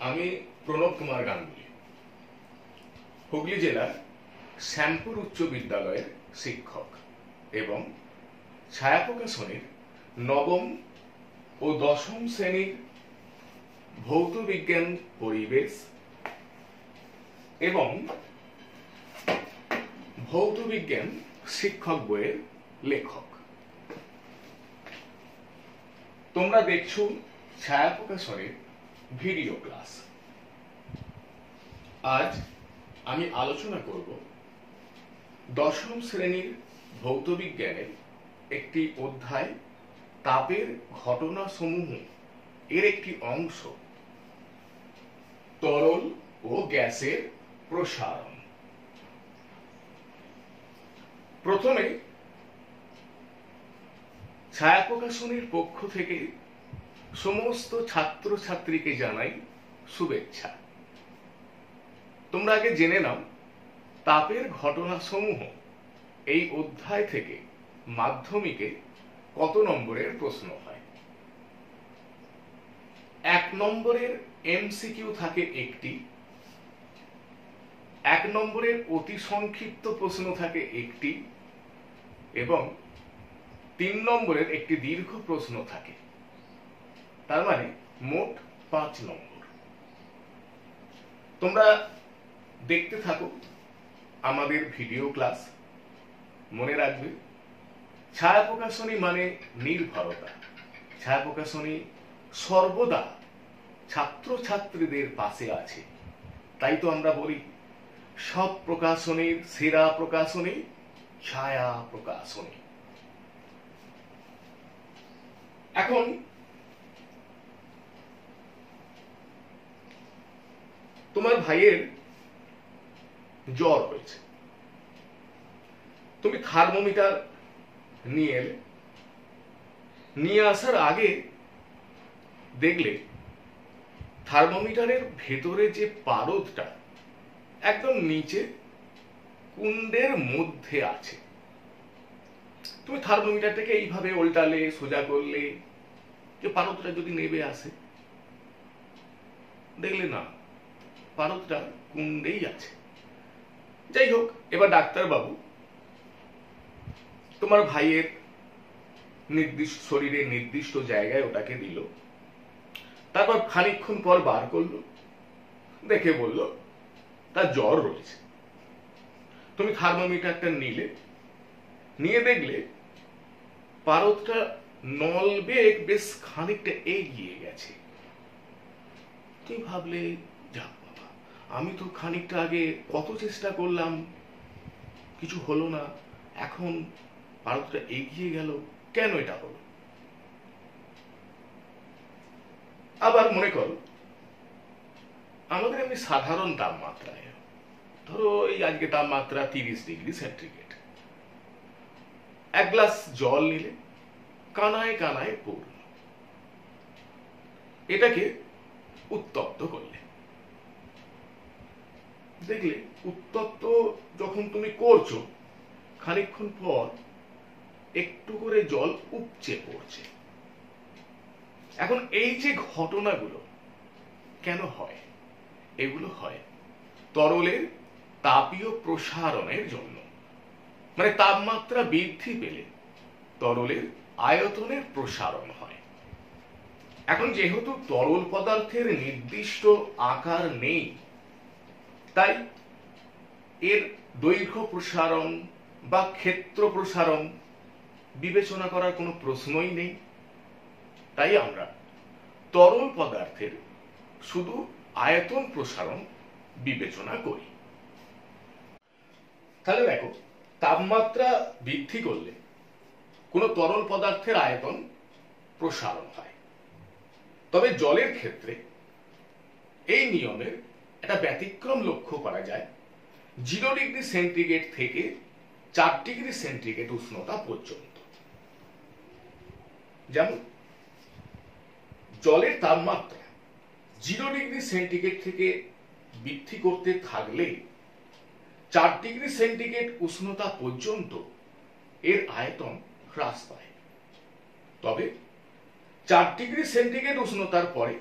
আমি প্রণব কুমার গাঙ্গুলি, হুগলি জেলার শ্যামপুর উচ্চ বিদ্যালয়ের শিক্ষক এবং ছায়া প্রকাশনীর নবম ও দশম শ্রেণীর ভৌত বিজ্ঞান পরিবেশ এবং ভৌত বিজ্ঞান শিক্ষক বইয়ের লেখক। তোমরা দেখছো ছায়া প্রকাশনীর ভিডিও ক্লাস। আজ আমি আলোচনা করব দশম শ্রেণীর ভৌত বিজ্ঞানের একটি অধ্যায়, তাপের ঘটনা সমূহ এর একটি অংশ, তরল ও গ্যাসের প্রসারণ। প্রথমে ছায়া প্রকাশনীর পক্ষ থেকে সমস্ত ছাত্রছাত্রীকে জানাই শুভেচ্ছা। তোমরা আগে জেনে নাও তাপের ঘটনা সমূহ এই অধ্যায় থেকে মাধ্যমিকে কত নম্বরের প্রশ্ন হয়। 1 নম্বরের এমসিকিউ থাকে একটি, 1 নম্বরের অতি সংক্ষিপ্ত প্রশ্ন থাকে একটি এবং 3 নম্বরের একটি দীর্ঘ প্রশ্ন থাকে। তার মানে মোট 5 নম্বর। তোমরা দেখতে থাকো আমাদের ভিডিও ক্লাস। মনে রাখবে, ছায়া প্রকাশনী মানে নির্ভরতা। ছায়া প্রকাশনী সর্বদা ছাত্রছাত্রীদের পাশে আছে। তাই তো আমরা বলি সব প্রকাশনীর সেরা প্রকাশনী ছায়া প্রকাশনী। এখন তোমার ভাইয়ের জ্বর হয়েছে, তুমি থার্মোমিটার নিয়ে এলে, নিয়ে আসার আগে দেখলে থার্মোমিটারের ভেতরে যে পারদটা একদম নিচে কুণ্ডের মধ্যে আছে। তুমি থার্মোমিটারটাকে এইভাবে উল্টালে, সোজা করলে, যে পারদটা যদি নেবে আসে, দেখলে না, পারদটা কুণ্ডেই আছে। যাই হোক, এবার ডাক্তার বাবু তোমার ভাইয়ের নির্দিষ্ট শরীরের নির্দিষ্ট জায়গায় ওটাকে দিল। তারপর খানিকক্ষণ পর বার করলো, দেখে বলল তার জ্বর রয়েছে। তুমি থার্মোমিটারটা নিলে, নিয়ে দেখলে পারদটা নলবেগ বেশ খানিকটা এগিয়ে গেছে। তুমি ভাবলে, যাক বাবা, আমি তো খানিকটা আগে কত চেষ্টা করলাম, কিছু হলো না, এখন পারদটা এগিয়ে গেল, কেন এটা হলো? আবার মনে করো আমাদের এমনি সাধারণ তাপমাত্রায়, ধরো এই আজকে তাপমাত্রা 30 ডিগ্রি সেন্টিগ্রেড, 1 গ্লাস জল নিলে, কানায় কানায় পূর্ণ, এটাকে উত্তপ্ত করলে, দেখলে উত্তপ্ত যখন তুমি করছো, খানিকক্ষণ পর একটু করে জল উপচে পড়ছে। এখন এই যে ঘটনাগুলো কেন হয়? এগুলো হয় তরলের তাপীয় প্রসারণের জন্য। মানে তাপমাত্রা বৃদ্ধি পেলে তরলের আয়তনের প্রসারণ হয়। এখন যেহেতু তরল পদার্থের নির্দিষ্ট আকার নেই, তাই এর দৈর্ঘ্য প্রসারণ বা ক্ষেত্র প্রসারণ বিবেচনা করার কোনো প্রশ্নই নেই। তাই আমরা তরল পদার্থের শুধু আয়তন প্রসারণ বিবেচনা করি। তাহলে দেখো, তাপমাত্রা বৃদ্ধি করলে কোনো তরল পদার্থের আয়তন প্রসারণ হয়। তবে জলের ক্ষেত্রে এই নিয়মের একটা ব্যতিক্রম লক্ষ্য করা যায় 0 ডিগ্রি সেন্টিগ্রেড থেকে 4 ডিগ্রি সেন্টিগ্রেড উষ্ণতা পর্যন্ত। যেমন জলের তাপমাত্রা 0 ডিগ্রি সেন্টিগ্রেড থেকে বৃদ্ধি করতে থাকলে 4 ডিগ্রি সেন্টিগ্রেড উষ্ণতা পর্যন্ত এর আয়তন হ্রাস পায়। তবে 4 ডিগ্রি সেন্টিগ্রেড উষ্ণতার পরে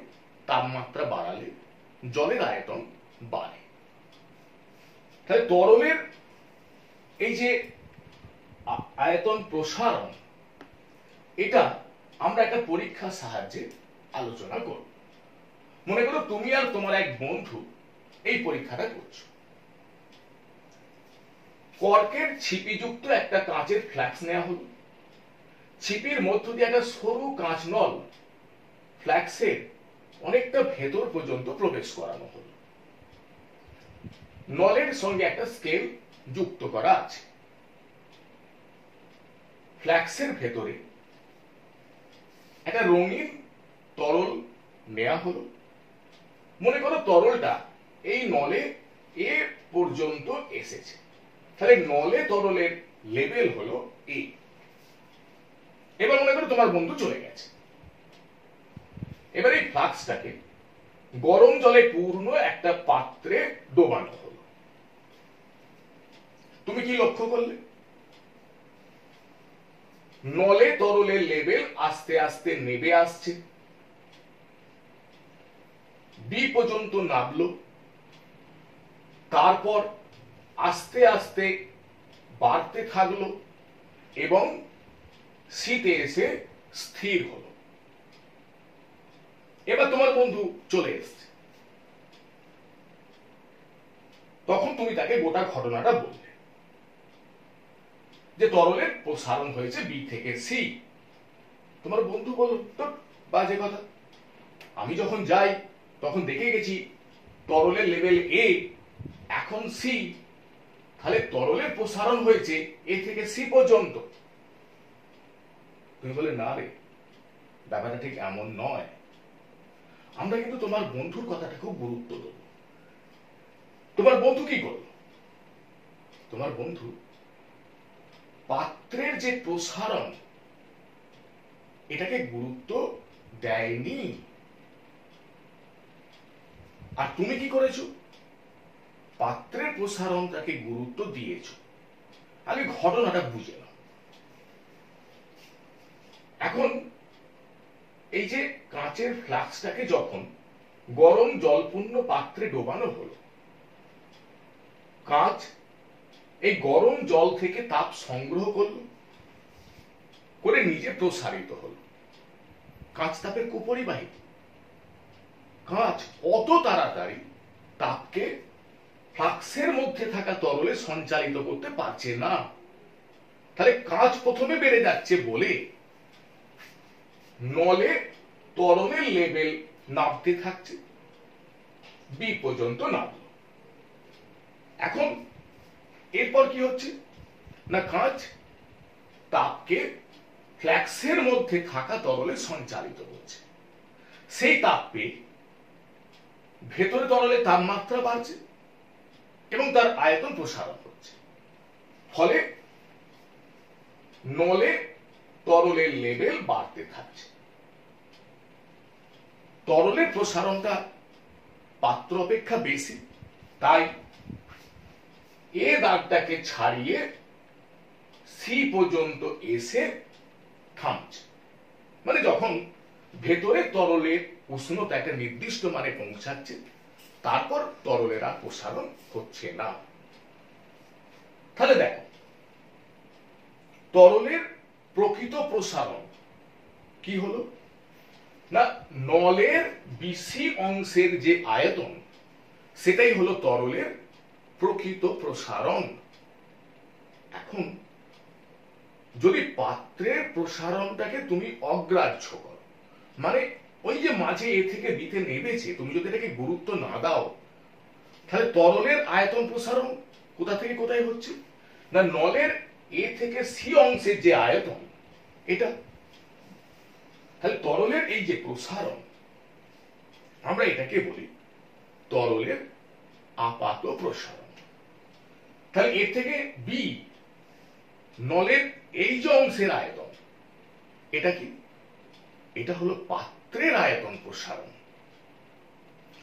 তাপমাত্রা বাড়ালে জলের আয়তন বাড়ে। তাহলে তরলের এই যে আয়তন প্রসারণ, এটা আমরা একটা পরীক্ষার সাহায্যে আলোচনা করব। মনে করো তুমি আর তোমার এক বন্ধু এই পরীক্ষাটা করছো। কর্কের ছিপিযুক্ত একটা কাঁচের ফ্ল্যাক্স নেওয়া হলো, ছিপির মধ্য দিয়ে একটা সরু কাঁচ নল ফ্ল্যাক্সের অনেকটা ভেতর পর্যন্ত প্রবেশ করানো হলো। নলের সঙ্গে একটা স্কেল যুক্ত করা আছে। ফ্ল্যাক্সের ভেতরে একটা রঙিন তরল নেওয়া হলো। মনে করো তরলটা এই নলে এ পর্যন্ত এসেছে, তাহলে নলে তরলের লেভেল হলো এ। এবার মনে করো তোমার বন্ধু চলে গেছে। এবার এই ফ্লাক্সটাকে গরম জলে পূর্ণ একটা পাত্রে ডোবানো হলো। তুমি কি লক্ষ্য করলে? নলে তরলের লেভেল আস্তে আস্তে নেমে আসছে, বি পর্যন্ত নামলো, তারপর আস্তে আস্তে বাড়তে থাকলো এবং সিতে এসে স্থির হলো। এবার তোমার বন্ধু চলে এসছে, তখন তুমি তাকে গোটা ঘটনাটা বললে যে তরলের প্রসারণ হয়েছে বি থেকে সি। তোমার বন্ধু বলল, তো বাজে কথা, আমি যখন যাই তখন দেখে গেছি তরলের লেভেল এ, এখন সি, তাহলে তরলের প্রসারণ হয়েছে এ থেকে সি পর্যন্ত। তুমি বলে, না রে, ব্যাপারটা ঠিক এমন নয়। আমরা কিন্তু তোমার বন্ধুর কথাটা খুব গুরুত্ব দেব। তোমার বন্ধু কি করলো? তোমার বন্ধু পাত্রের যে প্রসারণ, এটাকে গুরুত্ব দেয়নি। আর তুমি কি করেছো? পাত্রের প্রসারণটাকে গুরুত্ব দিয়েছো। আগে ঘটনাটা বুঝে নাও। এখন এই যে কাঁচের ফ্লাক্সটাকে যখন গরম জলপূর্ণ পাত্রে ডোবানো হলো, কাঁচ এই গরম জল থেকে তাপ সংগ্রহ করলো, করে নিজে প্রসারিত হলো। কাঁচ তাপের কুপরিবাহী। কাঁচ অত তাড়াতাড়ি তাপকে ফ্লাক্সের মধ্যে থাকা তরলে সঞ্চালিত করতে পারছে না। তাহলে কাঁচ প্রথমে বেড়ে যাচ্ছে বলে নলে তরলের লেভেল নামতে থাকছে, বি পর্যন্ত নামলো। এখন এরপর কি হচ্ছে না, কাঁচ তাপকে ফ্ল্যাক্সের মধ্যে থাকা তরলে সঞ্চালিত করছে। সেই তাপ পেয়ে ভেতরে তরলের তাপমাত্রা বাড়ছে এবং তার আয়তন প্রসারণ হচ্ছে। ফলে নলে তরলের লেভেল বাড়তে থাকছে। তরলের প্রসারণটা পাত্র অপেক্ষা বেশি, তাই এ দাগটাকে ছাড়িয়ে সি পর্যন্ত এসে থামছে। মানে যখন ভেতরে তরলের উষ্ণতা একটা নির্দিষ্ট মানে পৌঁছাচ্ছে, তারপর তরলের আর প্রসারণ হচ্ছে না। তাহলে দেখো, তরলের প্রকৃত প্রসারণ কি হলো না, নলের বিসি অংশের যে আয়তন, সেটাই হলো তরলের প্রকৃত প্রসারণ। এখন যদি পাত্রের প্রসারণটাকে তুমি অগ্রাহ্য করো, মানে ওই যে মাঝে এ থেকে বিতে নেমেছে, তুমি যদি এটাকে গুরুত্ব না দাও, তাহলে তরলের আয়তন প্রসারণ কোথা থেকে কোথায় হচ্ছে না, নলের এ থেকে সি অংশের যে আয়তন এটা। তাহলে তরলের এই যে প্রসারণ, আমরা এটাকে বলি তরলের আপাত প্রসারণ। তাহলে এর থেকে বি, নলের এই যে অংশের আয়তন, এটা কি, এটা হলো পাত্রের আয়তন প্রসারণ।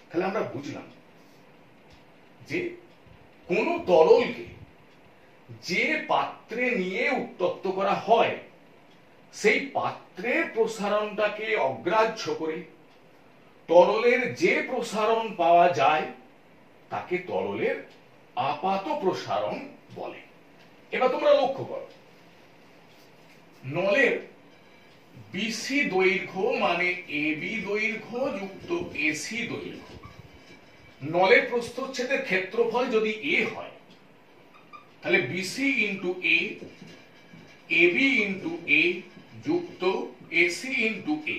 তাহলে আমরা বুঝলাম যে কোন তরলকে যে পাত্রে নিয়ে উত্তপ্ত করা হয়, সেই পাত্রের প্রসারণটাকে অগ্রাহ্য করে তরলের যে প্রসারণ পাওয়া যায় তাকে তরলের আপাত প্রসারণ বলে। এবার তোমরা লক্ষ্য করো, নলের বিসি দৈর্ঘ্য মানে এবি দৈর্ঘ্য যুক্ত এসি দৈর্ঘ্য, নলের প্রস্থচ্ছেদের ক্ষেত্রফল যদি এ হয় তাহলে বিসি ইন্টু এ, এবি ইন্টু এ যুক্ত এসি ইন্টু এ,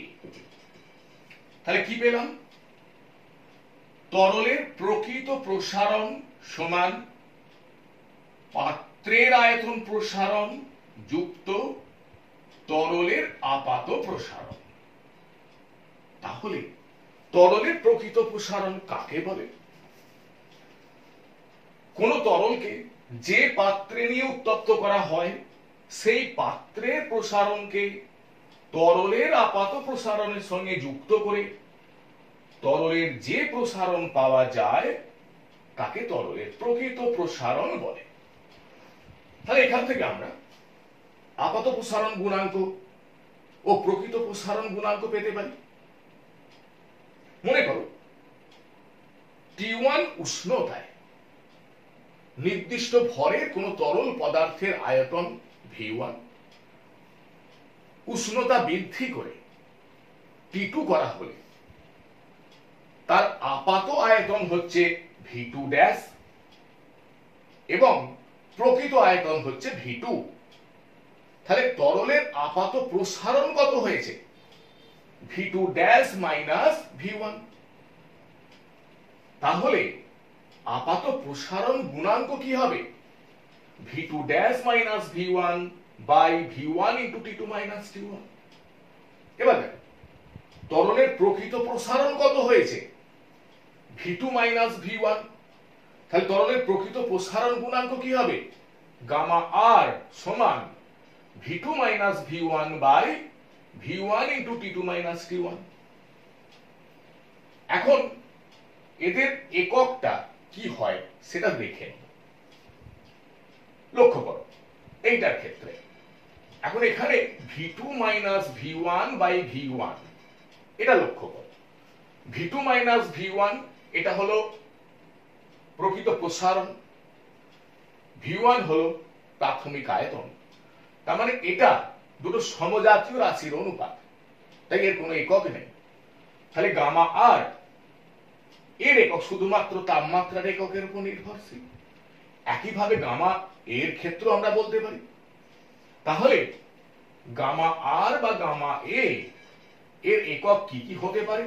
তাহলে কি পেলাম? তরলের প্রকৃত প্রসারণ সমান পাত্রের আয়তন প্রসারণ যুক্ত তরলের আপাত প্রসারণ। তাহলে তরলের প্রকৃত প্রসারণ কাকে বলে? কোন তরলকে যে পাত্রে নিয়ে উত্তপ্ত করা হয় সেই পাত্রের প্রসারণকে তরলের আপাত প্রসারণের সঙ্গে যুক্ত করে তরলের যে প্রসারণ পাওয়া যায় তাকে তরলের প্রকৃত প্রসারণ বলে। তাহলে এখান থেকে আমরা আপাত প্রসারণ গুণাঙ্ক ও প্রকৃত প্রসারণ গুণাঙ্ক পেতে পারি। মনে করো T1 উষ্ণতায় নির্দিষ্ট ভরের কোন তরল পদার্থের আয়তন V1, উষ্ণতা বৃদ্ধি করে T2 করা হলে তার আপাত আয়তন হচ্ছে V2 ড্যাশ এবং প্রকৃত আয়তন হচ্ছে V2। তাহলে তরলের আপাত প্রসারণ কত হয়েছে? V2 dash minus V1। তাহলে আপাত প্রসারণ গুণাঙ্ক কি হবে? V2 dash minus V1 by V1 into T2 minus T1। এবার দেখো তরলের প্রকৃত প্রসারণ কত হয়েছে? V2 minus V1। তাহলে তরলের প্রকৃত প্রসারণ গুণাঙ্ক কি হবে? গামা আর সমান V2 minus V1 by V1 into T2 minus T1। এখন এদের এককটা কি হয় সেটা দেখে লক্ষ্য করো এইটার ক্ষেত্রে। এখন এখানে V2 minus V1 by V1 এটা লক্ষ্য করো। V2 মাইনাস V1 এটা হলো প্রকৃত প্রসারণ, V1 হলো প্রাথমিক আয়তন। তার মানে এটা দুটো সমজাতীয় রাশির অনুপাত, তাই এর কোনো একক নেই। তাহলে গামা আর এর একক শুধুমাত্র তাপমাত্রার এককের উপর নির্ভরশীল। একইভাবে গামা এর ক্ষেত্র আমরা বলতে পারি। তাহলে গামা আর বা গামা এ এর একক কি কি হতে পারে?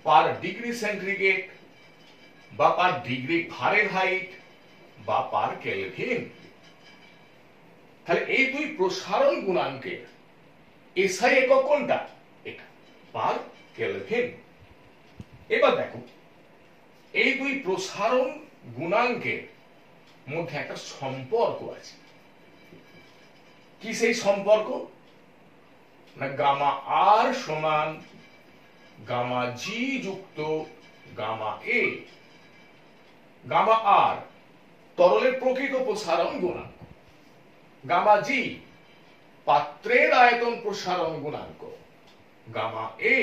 পার ডিগ্রি সেন্টিগ্রেড বা পার ডিগ্রি ফারেনহাইট বা পার কেলভিন। তাহলে এই দুই প্রসারণ গুণাঙ্কের এসআই একক কোনটা? এটা পার কেলভিন। এবার দেখো এই দুই প্রসারণ গুণাঙ্কের মধ্যে একটা সম্পর্ক আছে। কি সেই সম্পর্ক? না গামা আর সমান গামা জি যুক্ত গামা এ। গামা আর তরলের প্রকৃত প্রসারণ গুণাঙ্ক, গামা জি পাত্রের আয়তন প্রসারণ গুণাঙ্ক, গামা এ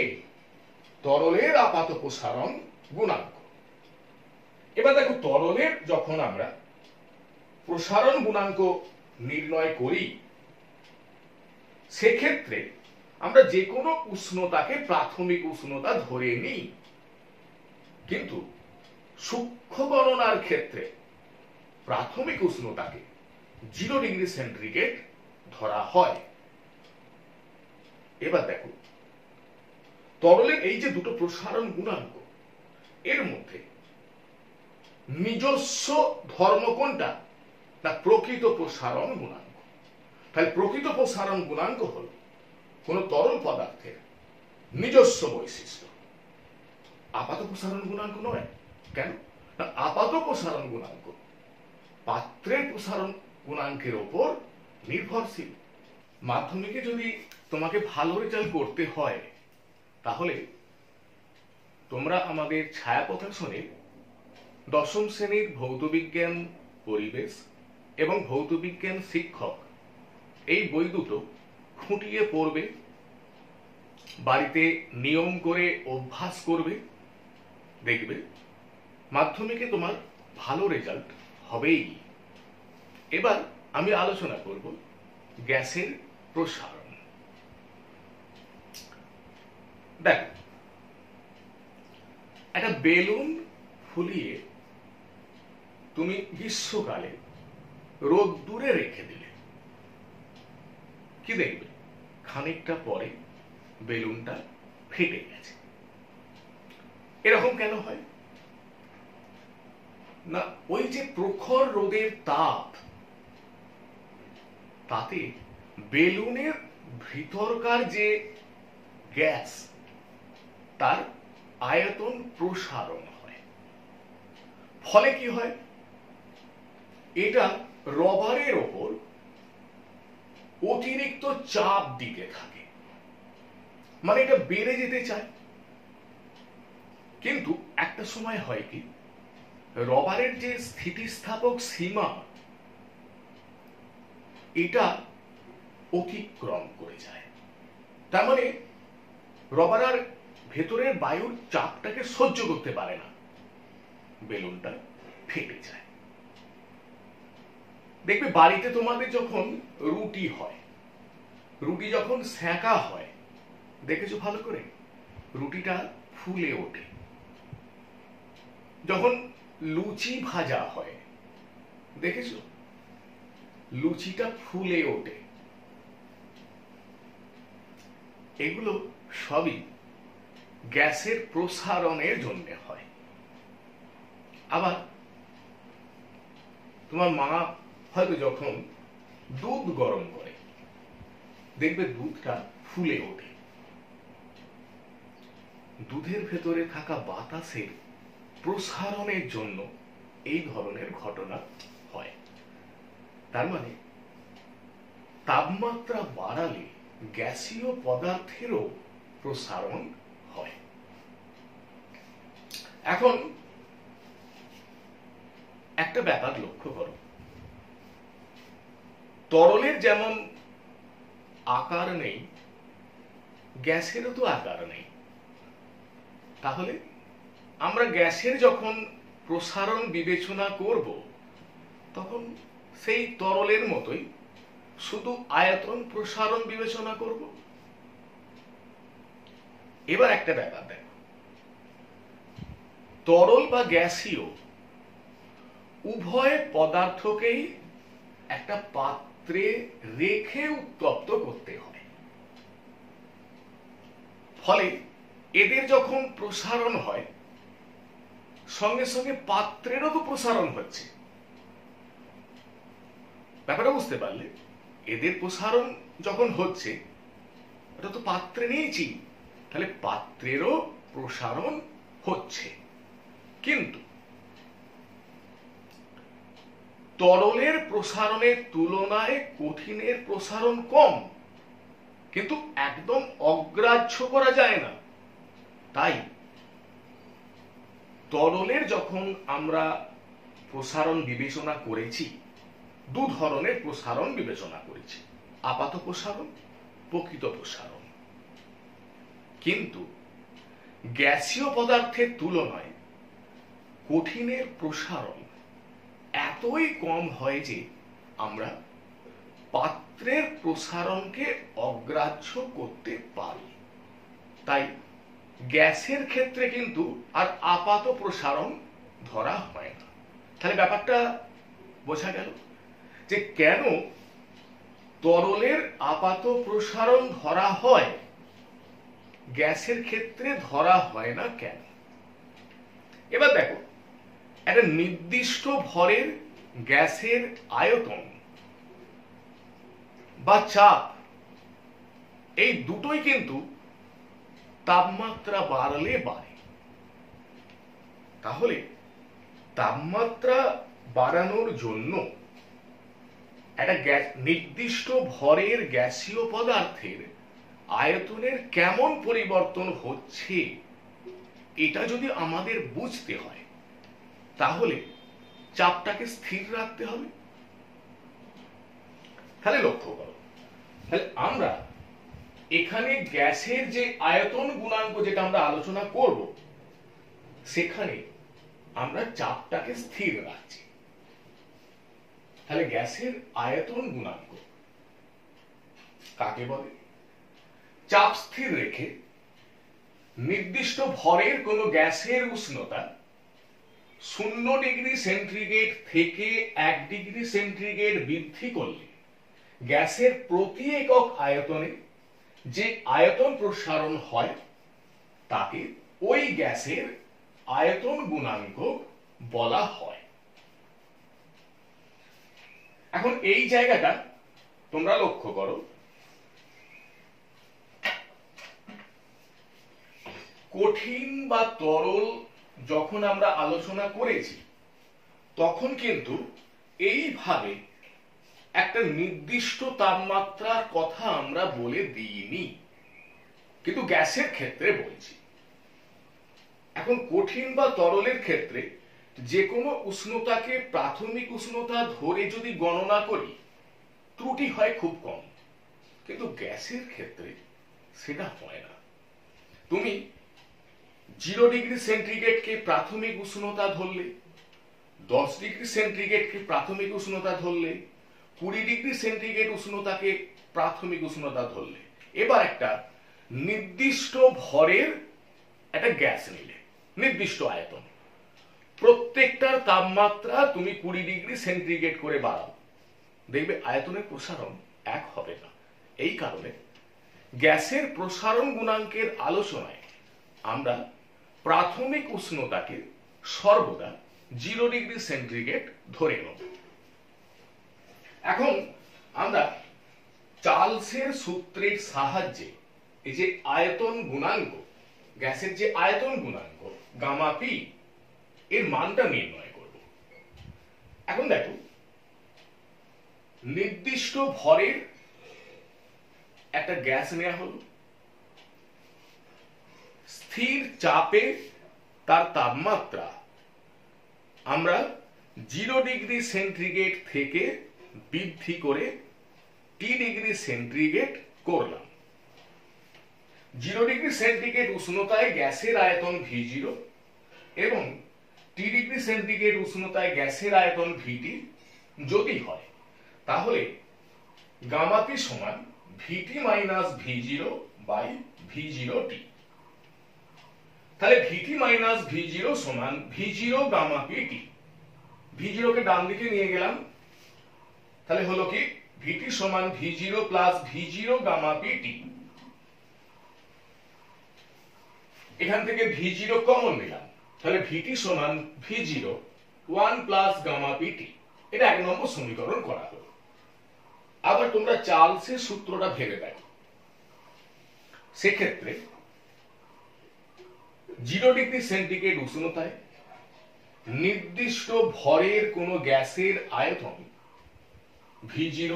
তরলের আপাত প্রসারণ গুণাঙ্ক। এবার দেখো তরলের যখন আমরা প্রসারণ গুণাঙ্ক নির্ণয় করি সেক্ষেত্রে আমরা যে কোনো উষ্ণতাকে প্রাথমিক উষ্ণতা ধরে নিই, কিন্তু সূক্ষ্ম গণনার ক্ষেত্রে প্রাথমিক উষ্ণতাকে 0 ডিগ্রি সেন্টিগ্রেড ধরা হয়। এবার দেখো তরলের এই যে দুটো প্রসারণ গুণাঙ্ক এর মধ্যে নিজস্ব ধর্ম কোনটা? না প্রকৃত প্রসারণ গুণাঙ্ক। তাহলে প্রকৃত প্রসারণ গুণাঙ্ক হল কোন তরল পদার্থের নিজস্ব বৈশিষ্ট্য, আপাত প্রসারণ গুণাঙ্ক নয়। কেন? না আপাত প্রসারণ গুণাঙ্ক পাত্রের প্রসারণ গুণাঙ্কের উপর নির্ভরশীল। মাধ্যমিকে যদি তোমাকে ভালো রেজাল্ট করতে হয় তাহলে তোমরা আমাদের ছায়াপথাসনে দশম শ্রেণীর ভৌতবিজ্ঞান পরিবেশ এবং ভৌতবিজ্ঞান শিক্ষক এই বই দুটো খুঁটিয়ে পড়বে বাড়িতে নিয়ম করে অভ্যাস করবে, দেখবে মাধ্যমিকে তোমার ভালো রেজাল্ট হবেই। এবার আমি আলোচনা করব গ্যাসের প্রসারণ। দেখো, একটা বেলুন ফুলিয়ে তুমি গ্রীষ্মকালে রোদ্দুরে রেখে দিলে, কি দেখবে খানিকটা পরে বেলুনটা ফেটে গেছে। এরকম কেন হয় না, ওই যে প্রখর রোদের তাপ, তাতে বেলুনের ভিতরকার যে গ্যাস তার আয়তন প্রসারণ হয়। ফলে কি হয়, এটা রবারের ওপর অতিরিক্ত চাপ দিতে থাকে, মানে এটা বেড়ে যেতে চায়। কিন্তু একটা সময় হয় কি, রবারের যে স্থিতিস্থাপক সীমা এটা অতিক্রম করে যায়। তার মানে রবার ভেতরের বায়ুর চাপটাকে সহ্য করতে পারে না, বেলুনটা ফেটে যায়। দেখবে বাড়িতে তোমাদের যখন রুটি হয়, রুটি যখন সেঁকা হয়, দেখেছো ভালো করে, রুটিটা ফুলে ওঠে। যখন লুচি ভাজা হয়, দেখেছো লুচিটা ফুলে ওঠে। এগুলো সবই গ্যাসের প্রসারণের জন্য হয়। আবার তোমার মা হয়তো যখন দুধ গরম করে, দেখবে দুধটা ফুলে ওঠে। দুধের ভেতরে থাকা বাতাসের প্রসারণের জন্য এই ধরনের ঘটনা হয়। তার মানে তাপমাত্রা বাড়ালে গ্যাসীয় পদার্থেরও প্রসারণ হয়। এখন একটা ব্যাপার লক্ষ্য করো, তরলের যেমন আকার নেই, গ্যাসেরও তো আকার নেই। তাহলে আমরা গ্যাসের যখন প্রসারণ বিবেচনা করব, তখন সেই তরলের মতোই শুধু আয়তন প্রসারণ বিবেচনা করব। এবার একটা ব্যাপার দেখো, তরল বা গ্যাসীয় উভয় পদার্থকেই একটা পাত্রে রেখে উত্তপ্ত করতে হয়। ফলে এদের যখন প্রসারণ হয়, সঙ্গে সঙ্গে পাত্রেরও তো প্রসারণ হচ্ছে। ব্যাপারটা বুঝতে পারলে? এদের প্রসারণ যখন হচ্ছে, এটা তো পাত্রে নিয়েছি, তাহলে পাত্রেরও প্রসারণ হচ্ছে। কিন্তু তরলের প্রসারণের তুলনায় কঠিনের প্রসারণ কম, কিন্তু একদম অগ্রাহ্য করা যায় না। তাই তরলের যখন আমরা প্রসারণ বিবেচনা করেছি, দু ধরনের প্রসারণ বিবেচনা করেছি, আপাত প্রসারণ, প্রকৃত প্রসারণ। কিন্তু গ্যাসীয় পদার্থের তুলনায় কঠিনের প্রসারণ এতই কম হয় যে আমরা পাত্রের প্রসারণকে অগ্রাহ্য করতে পারি। তাই গ্যাসের ক্ষেত্রে কিন্তু আর আপাত প্রসারণ ধরা হয় না। তাহলে ব্যাপারটা বোঝা গেল যে কেন তরলের আপাত প্রসারণ ধরা হয়, গ্যাসের ক্ষেত্রে ধরা হয় না কেন। এবার দেখো, একটা নির্দিষ্ট ভরের গ্যাসের আয়তন বা চাপ, এই দুটোই কিন্তু তাপমাত্রা বাড়লে বাড়ে। তাহলে তাপমাত্রা বাড়ানোর জন্য একটা নির্দিষ্ট ভরের গ্যাসীয় পদার্থের আয়তনের কেমন পরিবর্তন হচ্ছে, এটা যদি আমাদের বুঝতে হয়, তাহলে চাপটাকে স্থির রাখতে হবে। তাহলে লক্ষ্য করো, তাহলে আমরা এখানে গ্যাসের যে আয়তন গুণাঙ্ক যেটা আমরা আলোচনা করব সেখানে আমরা চাপটাকে স্থির রাখছি। তাহলে গ্যাসের আয়তন গুণাঙ্ক কাকে বলে? চাপ স্থির রেখে নির্দিষ্ট ভরের কোন গ্যাসের উষ্ণতা 0 ডিগ্রি সেন্টিগ্রেড থেকে 1 ডিগ্রি সেন্টিগ্রেড বৃদ্ধি করলে গ্যাসের প্রতি একক আয়তনে যে আয়তন প্রসারণ হয় তাকে ওই গ্যাসের আয়তন গুণাঙ্ক বলা হয়। এখন এই জায়গাটা তোমরা লক্ষ্য করো, কঠিন বা তরল যখন আমরা আলোচনা করেছি তখন কিন্তু এইভাবে একটা নির্দিষ্ট তাপমাত্রার কথা আমরা বলে দিইনি, কিন্তু গ্যাসের ক্ষেত্রে বলছি। এখন কঠিন বা তরলের ক্ষেত্রে যে কোনো উষ্ণতাকে প্রাথমিক উষ্ণতা ধরে যদি গণনা করি ত্রুটি হয় খুব কম, কিন্তু গ্যাসের ক্ষেত্রে সেটা হয় না। তুমি 0 ডিগ্রি সেন্টিগ্রেডকে প্রাথমিক উষ্ণতা ধরলে, 10 ডিগ্রি সেন্টিগ্রেডকে প্রাথমিক উষ্ণতা ধরলে, 20 ডিগ্রি সেন্টিগ্রেড উষ্ণতাকে প্রাথমিক উষ্ণতা ধরলে, এবার একটা নির্দিষ্ট ভরের একটা গ্যাস নিলে, নির্দিষ্ট আয়তন, প্রত্যেকটার তাপমাত্রা তুমি 20 ডিগ্রি সেন্টিগ্রেড করে বাড়াও, দেখবে আয়তনের প্রসারণ এক হবে না। এই কারণে গ্যাসের প্রসারণ গুণাঙ্কের আলোচনায় আমরা প্রাথমিক উষ্ণতাকে সর্বদা 0 ডিগ্রি সেন্টিগ্রেড ধরে নেব। এখন আমরা চার্লসের সূত্রের সাহায্যে এই যে আয়তন গুণাঙ্ক, গ্যাসের যে আয়তন গুণাঙ্ক গামা পি এর মানটা নির্ণয় করব। এখন দেখো, নির্দিষ্ট ভরের একটা গ্যাস নেওয়া হলো, স্থির চাপে তার তাপমাত্রা আমরা 0 ডিগ্রি সেন্টিগ্রেড থেকে বৃদ্ধি করে টি ডিগ্রি সেন্টিগ্রেড করলাম। 0 ডিগ্রি সেন্টিগ্রেড উষ্ণতায় গ্যাসের আয়তন V0 এবং টি ডিগ্রি সেন্টিগ্রেড উষ্ণতায় গ্যাসের আয়তন VT যদি হয় তাহলে গামা পি সমান VT minus V0 by V0T। তাহলে VT মাইনাস V0 সমান V0 গামা PT। V0 কে ডান দিকে নিয়ে গেলাম, তাহলে হলো কি VT সমান V0 plus V0 gamma PT। এখান থেকে V0 কমন নিলাম, তাহলে VT সমান V0 1 প্লাস গামা PT। এটা 1 নম্বর সমীকরণ করা হলো। আবার তোমরা চার্লসের সূত্রটা ভেবে দেখো, সেক্ষেত্রে 0 ডিগ্রি সেন্টিগ্রেড উষ্ণতায় নির্দিষ্ট ভরের কোন গ্যাসের আয়তন V0,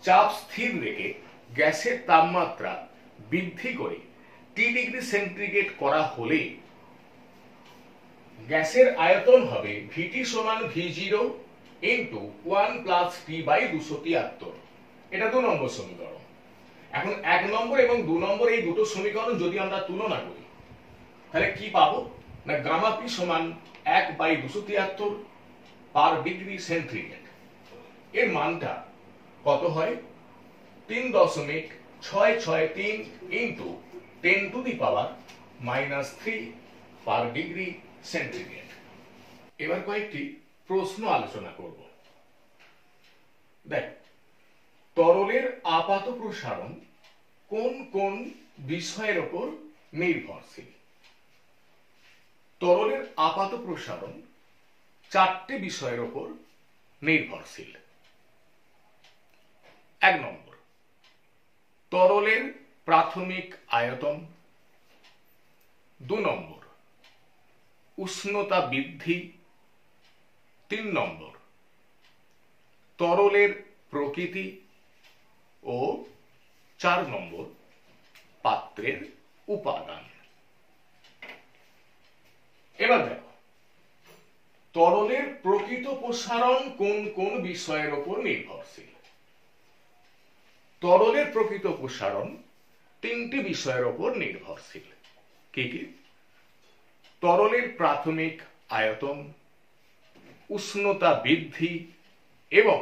চাপ স্থির রেখে গ্যাসের তাপমাত্রা বৃদ্ধি করে টি ডিগ্রি সেন্টিগ্রেড করা হলে গ্যাসের আয়তন হবে VT সমান V0 into 1 plus T by 273। এটা 2 নম্বর সমীকরণ। এখন 1 নম্বর এবং 2 নম্বর এই দুটো সমীকরণ যদি আমরা তুলনা করি তাহলে কি পাবো না, গামা পি সমান 1 বাই 273 পার ডিগ্রি সেন্টিগ্রেড। এর মানটা কত হয় 3.663 into 10 to the power -3 per degree centigrade. এবার কয়েকটি প্রশ্ন আলোচনা করব। দেখ, তরলের আপাত প্রসারণ কোন কোন বিষয়ের উপর নির্ভরশীল? তরলের আপাত প্রসারণ 4টে বিষয়ের উপর নির্ভরশীল। 1 নম্বর, তরলের প্রাথমিক আয়তন। 2 নম্বর, উষ্ণতা বৃদ্ধি। 3 নম্বর, তরলের প্রকৃতি। ও 4 নম্বর, পাত্রের উপাদান। এবার দেখো, তরলের প্রকৃত প্রসারণ কোন কোন বিষয়ের উপর নির্ভরশীল। তরলের প্রকৃত প্রসারণ তিনটি বিষয়ের উপর নির্ভরশীল। কি কি? তরলের প্রাথমিক আয়তন, উষ্ণতা বৃদ্ধি এবং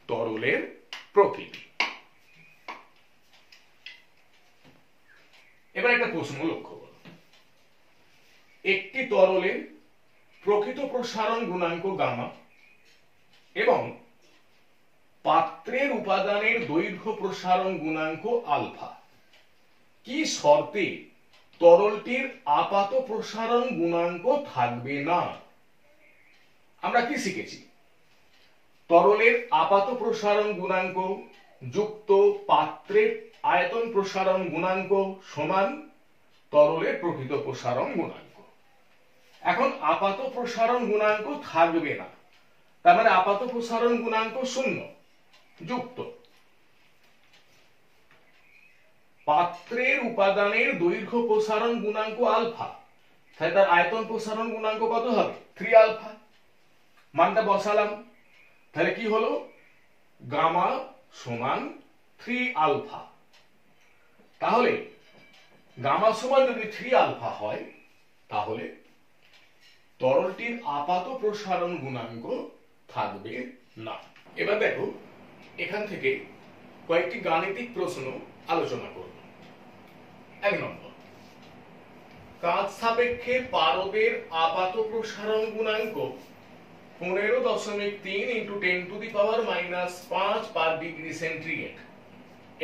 তরলের প্রকৃতি। এবার একটা প্রশ্ন লক্ষ্য করো। একটি তরলের প্রকৃত প্রসারণ গুণাঙ্ক গামা এবং পাত্রের উপাদানের দৈর্ঘ্য প্রসারণ গুণাঙ্ক আলফা কি শর্তে তরলটির আপাত প্রসারণ গুণাঙ্ক থাকবে না? আমরা কি শিখেছি? তরলের আপাত প্রসারণ গুণাঙ্ক যুক্ত পাত্রের আয়তন প্রসারণ গুণাঙ্ক সমান তরলের প্রকৃত প্রসারণ গুণাঙ্ক। এখন আপাত প্রসারণ গুণাঙ্ক থাকবে না, তার মানে আপাত প্রসারণ গুণাঙ্ক শূন্য, যুক্ত পাত্রের উপাদানের দৈর্ঘ্য প্রসারণ গুণাঙ্ক আলফা, তাহলে তার আয়তন প্রসারণ গুণাঙ্ক কত হবে? 3 আলফা। মানটা বসালাম, তাহলে কি হলো? গামা সমান 3 আলফা। তাহলে গামা সমান যদি 3 আলফা হয়, তাহলে তরলটির আপাত প্রসারণ গুণাঙ্ক থাকবে না। এবার দেখো, এখান থেকে কয়েকটি গাণিতিক প্রশ্ন আলোচনা করব। 1 নম্বর, কাঁচ সাপেক্ষে পারদের আপাত প্রসারণ গুণাঙ্ক 15.3 × 10⁻⁻5 পার ডিগ্রি সেন্টিগ্রেড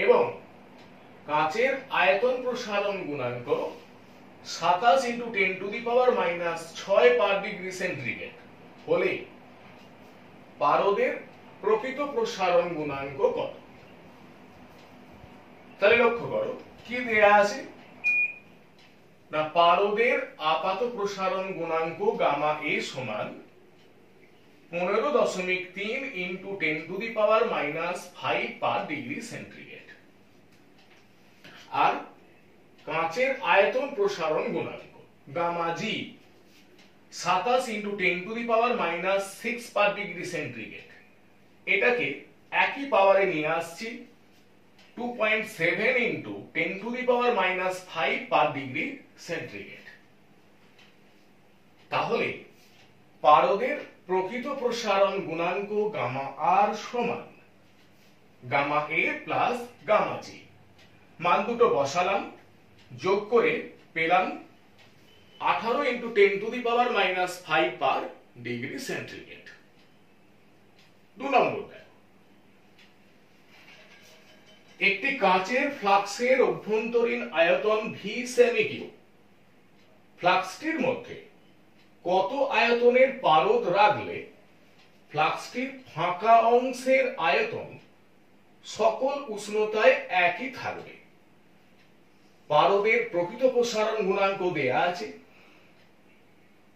এবং কাঁচের আয়তন প্রসারণ গুণাঙ্ক 27 × 10⁻⁻6 পার ডিগ্রি সেন্টিগ্রেড হলে পারদের প্রকৃত প্রসারণ গুণাঙ্ক কত? তাহলে লক্ষ্য করো কি দেয়া আছে না, পারদের আপাত প্রসারণ গুণাঙ্ক গামা এ সমান 15.3 × 10⁻⁻5 পার ডিগ্রি সেন্টিগ্রেড, আর কাঁচের আয়তন প্রসারণ গুণাঙ্ক gamma G 27 × 10⁻⁻6 per degree centigrade. এটাকে একই পাওয়ারে নিয়ে আসছি 2.7 × 10⁻⁻5 পার ডিগ্রি সেন্টিগ্রেড। তাহলে পারদের প্রকৃত প্রসারণ গুণাঙ্ক গামা আর সমান গামা এ প্লাস গামা জি। মান দুটো বসালাম, যোগ করে পেলাম 18 × 10⁻⁻5 পার ডিগ্রি সেন্টিগ্রেড। 2 নম্বর, একটি কাঁচের ফ্লাক্সের অভ্যন্তরীণ আয়তন ভি সেমি কিউব, ফ্লাক্সটির মধ্যে কত আয়তনের পারদ রাখলে ফ্লাক্সটির ফাঁকা অংশের আয়তন সকল উষ্ণতায় একই থাকবে? পারদের প্রকৃত প্রসারণ গুণাঙ্ক দেয়া আছে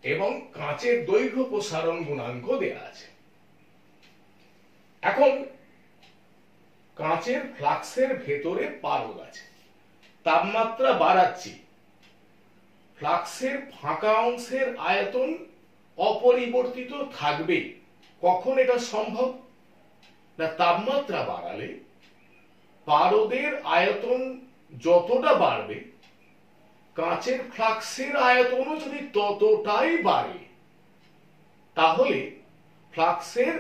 এবং কাঁচের দৈর্ঘ্য প্রসারণ গুণাঙ্ক দেয়া আছে। এখন কাঁচের ফ্লাক্সের ভেতরে পারদ আছে, তাপমাত্রা বাড়াচ্ছি, ফ্লাক্সের ফাঁকা অংশের আয়তন অপরিবর্তিত থাকবে। কখন এটা সম্ভব? না, তাপমাত্রা বাড়ালে পারদের আয়তন যতটা বাড়বে কাঁচের ফ্লাক্সের আয়তনও যদি ততটাই বাড়ে, তাহলে ফ্লাক্সের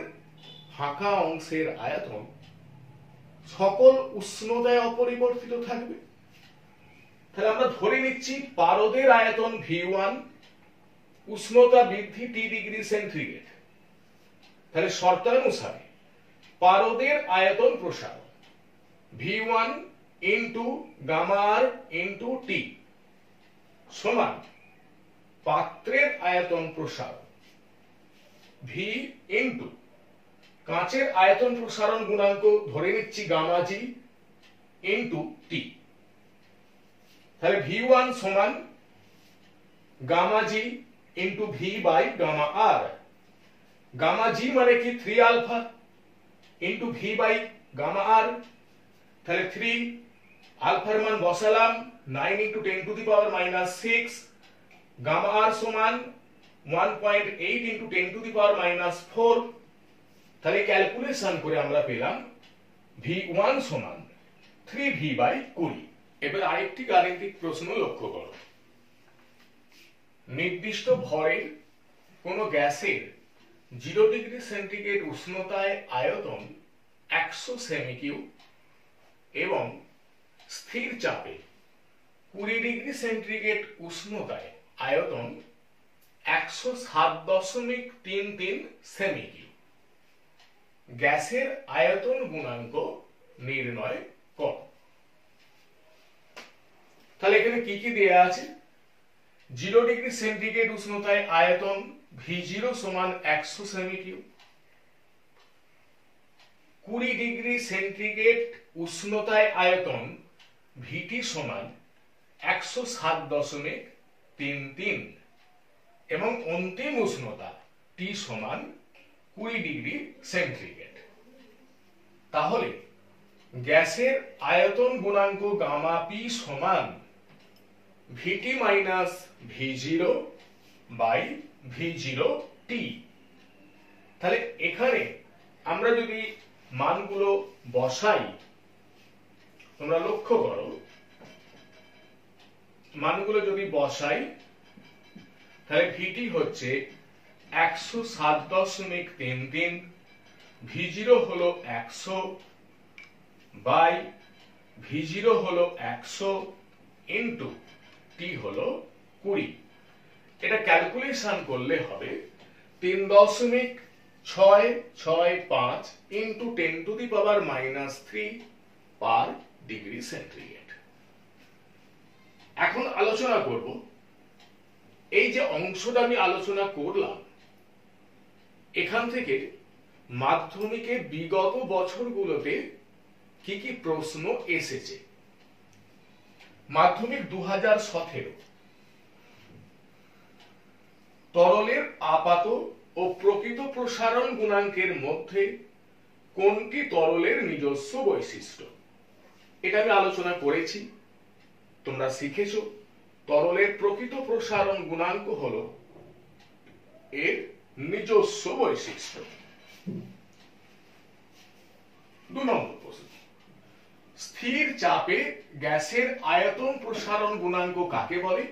ফাঁকা অংশের আয়তন সকল উষ্ণতায় অপরিবর্তিত থাকবে। তাহলে আমরা ধরে নিচ্ছি পারদের আয়তন V1, উষ্ণতা বৃদ্ধি T ডিগ্রি সেন্টিগ্রেড। তাহলে শর্তানুসারে পারদের আয়তন প্রসারণ V1 × গামা আর × T সমান পাত্রের আয়তন প্রসারণ V × কাঁচের আয়তন প্রসারণ গুণাঙ্ক ধরে নিচ্ছি গামা জি × T। তাহলে V1 সমান gamma G × V by gamma R. Gamma G মানে কি? 3 alpha × V by gamma R. তাহলে 3 আলফার মান বসালাম 9 × 10⁻⁻6, গামা আর সমান 1.8 × 10⁻⁻4। তাহলে ক্যালকুলেশন করে আমরা পেলাম V1 সমান 3v/20। এবার আরেকটি গাণিতিক প্রশ্ন লক্ষ্য করো। নির্দিষ্ট ভরের কোন গ্যাসের 0 ডিগ্রি সেন্টিগ্রেড উষ্ণতায় আয়তন 100 সেমি কিউব এবং স্থির চাপে 20 ডিগ্রি সেন্টিগ্রেড উষ্ণতায় আয়তন 107.33 সেমি কিউব। গ্যাসের আয়তন গুণাঙ্ক নির্ণয় কর। তাহলে এখানে কি কি দেয়া আছে? 0 ডিগ্রি সেন্টিগ্রেড উষ্ণতায় আয়তন V0 সমান 100 সেমি কিউব, 20 ডিগ্রি সেন্টিগ্রেড উষ্ণতায় আয়তন VT সমান 107.33 এবং অন্তিম উষ্ণতা T সমান 20 ডিগ্রি সেন্টিগ্রেড। তাহলে গ্যাসের আয়তন গুণাঙ্ক গামা P সমান VT minus V0 by V0T। তাহলে এখানে আমরা যদি মানগুলো বসাই, তোমরা লক্ষ্য করো, মানগুলো যদি বসাই তাহলে VT হচ্ছে 107.33, V0 হলো 100 বাই V0 হলো 100 ইনটু T হলো 20। এটা ক্যালকুলেশন করলে হবে 3.665 ইনটু 10⁻³ পার ডিগ্রি সেন্টিগ্রেড। এখন আলোচনা করব এই যে অংশটা আমি আলোচনা করলাম, এখান থেকে মাধ্যমিকে বিগত বছরগুলোতে কি কি প্রশ্ন এসেছে। মাধ্যমিক 2017 তরলের আপাত ও প্রকৃত প্রসারণ গুণাঙ্কের মধ্যে কোনটি তরলের নিজস্ব বৈশিষ্ট্য? এটা আমি আলোচনা করেছি, তোমরা শিখেছো। তরলের প্রকৃত প্রসারণ গুণাঙ্ক হলো এর নিজস্ব বৈশিষ্ট্য। 2 নম্বর প্রশ্ন, স্থির চাপে গ্যাসের আয়তন প্রসারণ গুণাঙ্ক কাকে বলে?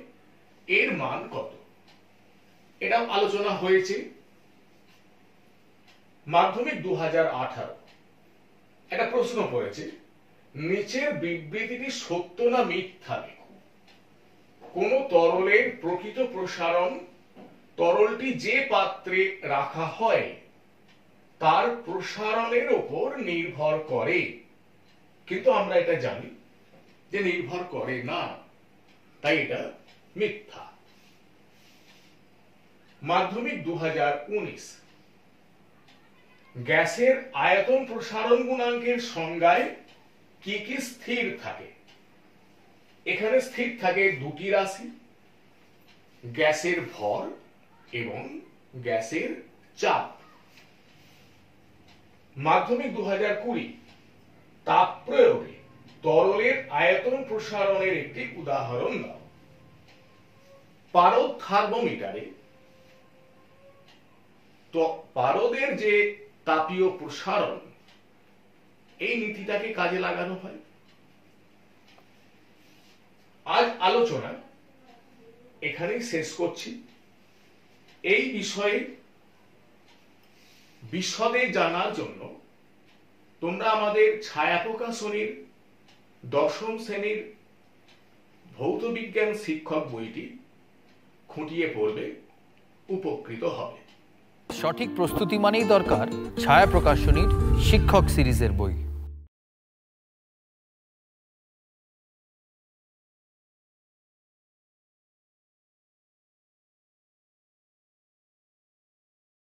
এর মান কত? এটাও আলোচনা হয়েছে। মাধ্যমিক 2018 একটা প্রশ্ন পড়েছে, নিচের বিবৃতিটি সত্য না মিথ্যা লেখো। কোন তরলের প্রকৃত প্রসারণ তরলটি যে পাত্রে রাখা হয় তার প্রসারণের উপর নির্ভর করে, কিন্তু আমরা এটা জানি যে নির্ভর করে না, তাই এটা মিথ্যা। মাধ্যমিক 2019 গ্যাসের আয়তন প্রসারণ গুণাঙ্কের সংজ্ঞায় কি কি স্থির থাকে? এখানে স্থির থাকে দুটি রাশি, গ্যাসের ভর এবং গ্যাসের চাপ। মাধ্যমিক 2020 তাপ প্রয়োগে তরলের আয়তন প্রসারণের একটি উদাহরণ দাও। পারদ থার্মোমিটারে তো পারদের যে তাপীয় প্রসারণ, এই নীতিটাকে কাজে লাগানো হয়। আজ আলোচনা এখানেই শেষ করছি। এই বিষয়ে বিশদে জানার জন্য তোমরা আমাদের ছায়া প্রকাশনীর 10ম শ্রেণীর ভৌত বিজ্ঞান শিক্ষক বইটি খুঁটিয়ে পড়বে, উপকৃত হবে। সঠিক প্রস্তুতি মানেই দরকার ছায়া প্রকাশনীর শিক্ষক সিরিজের বই।